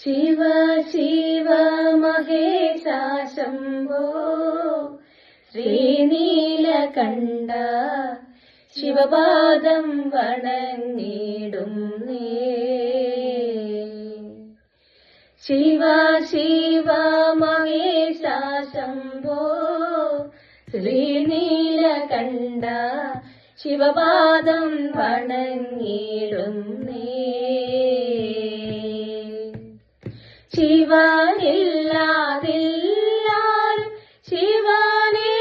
ശിവ ശിവ മഹേശ ശംഭോ ശ്രീനീലകണ്ഠ ശിവപാദം വണങ്ങിടുന്നേ. ശിവ ശിവ മഹേശ ശംഭോ ശ്രീനീലകണ്ഠ ശിവപാദം വണങ്ങിടുന്നേ. ശിവനില്ലാതില്ലാരും ശിവനെ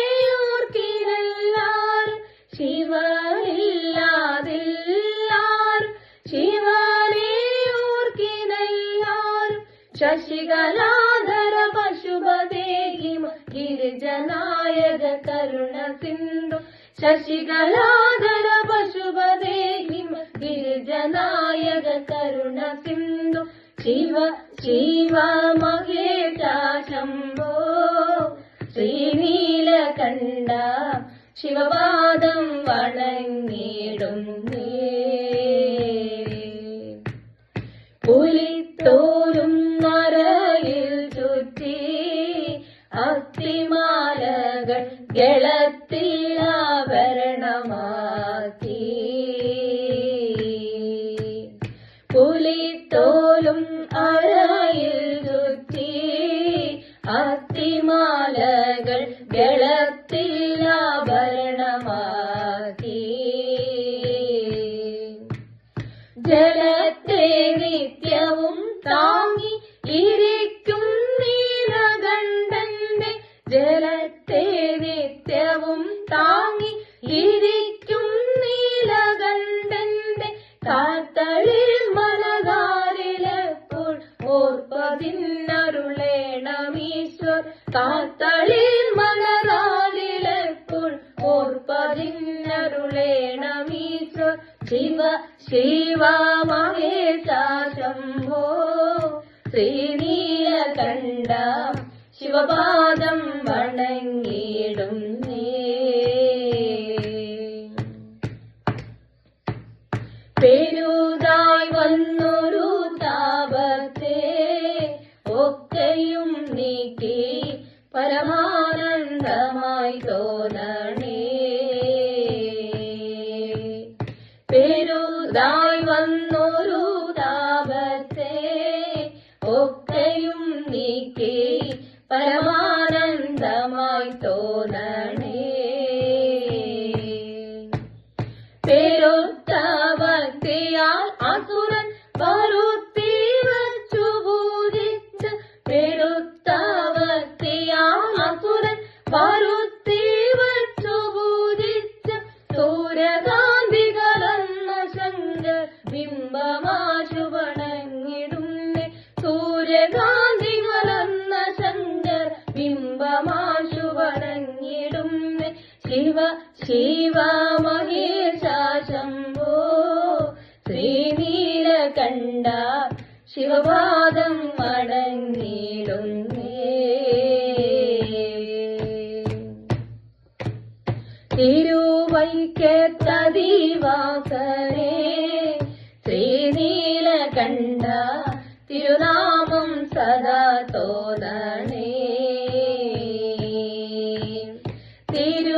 ഓർക്കിനെല്ലാരും, ശിവനില്ലാതില്ലാരും ശിവനെ ഓർക്കിനെല്ലാരും. ശശികലാധര പശുപതേഹിമ ഗിരിജനായക കരുണ സിന്ധു, ശശികലാധര പശുപതേഹിമ ഗിരിജനായക കരുണ സിന്ധു. ശിവ ശിവ മഹേശ ശംഭോ ശ്രീനീലകണ്ഠ ശിവപാദം വണങ്ങിടുന്നേ. പുലിത്തോരും നരയിൽ ചുറ്റി അത്തിമാലകൾ ഗളത്തിൽ ആഭരണമാക്കി. പുലിത്തോലും അരയിൽ ചുറ്റി അത്തിമാലകൾ ഗളത്തിൽ ആഭരണമാക്കി. ജലത്തെ നിത്യവും താങ്ങി ഇരിക്കും നീലകണ്ഠന്റെ, ജലത്തെ നിത്യവും താങ്ങി ഇരിക്കും നീലകണ്ഠന്റെ. കാത്തളിൽ മനതാരിലെപ്പോൾ ഓർപ്പതിന്നരുളേണമീശ്വർ, കാത്തളിൽ മനതാരിലെപ്പോൾ ഓർപ്പതിന്നരുളേണമീശ്വർ. ശിവ ശിവ മഹേശ ശംഭോ ശ്രീനീലകണ്ഠ ശിവപാദം വണങ്ങിടുന്നേ. പെരുതായി വന്നൊരു താപത്തെ ഒക്കെയും നീക്കി പരമാനന്ദമായി തോന്നണേ. പെരുതായി വന്നൊരു താപത്തെ ഒക്കെയും നീക്കി പരമാനന്ദമായി തോന്നണേ. പെരുത്ത ഭക്തിയാൽ അസുരൻ പരുത്തി വച്ചു പൂജിച്ച, പെരുത്ത ഭക്തിയാൽ അസുരൻ പരുത്തി വച്ചു പൂജിച്ച. സൂര്യകാന്തി കലർന്ന ശങ്കർ ബിംബമാശു വണങ്ങിടുന്നേ. സൂര്യകാന്തി കലർന്ന ശങ്കർ ബിംബമാശു വണങ്ങിടുന്നേ. ശിവ ശിവ മഹേശ ശംഭോ ശ്രീനീലകണ്ഠ ശിവപാദം വണങ്ങിടുന്നേ. തിരുവൈക്കത്തതിവാസനേ ശ്രീനീലകണ്ഠ തിരുനാമം സദാ തോന്നണേ. തിരുവൈക്കത്തതിവാസനേ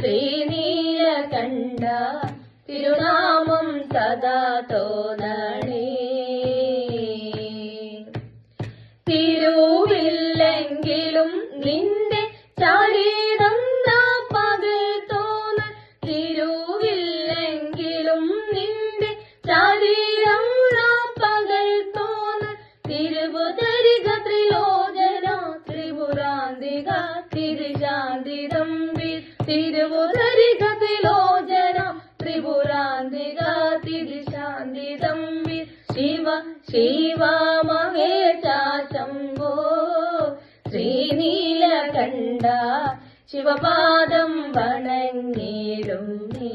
ശ്രീനീലകണ്ഠ തിരുനാമം സദാ തോന്നണേ. തിരുവില്ലെങ്കിലും നിന്റെ ചരിതം പകൽ തോന്നൽ, തിരുവില്ലെങ്കിലും നിന്റെ ചരിതം പകൽ തോന്നൽ. തിരുവുതരിക ത്രിലോചന ത്രിപുരാന്തിക തിരുശാന്തിതമ്പി, തിരുവുതരിക ത്രിലോചന ത്രിപുരാന്തിക തിരുശാന്തിതമ്പി. ശിവ ശിവ മഹേശ ശംഭോ ശ്രീനീലകണ്ഠ ശിവപാദം വണങ്ങിടുന്നേ.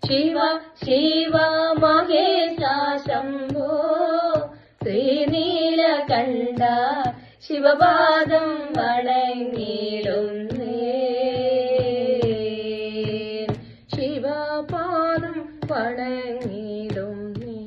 ശിവ ശിവ മഹേശ ശംഭോ ശ്രീനീലകണ്ഠ ശിവപാദം വണങ്ങിടുന്നേ. ശിവപാദം വണങ്ങിടും നീ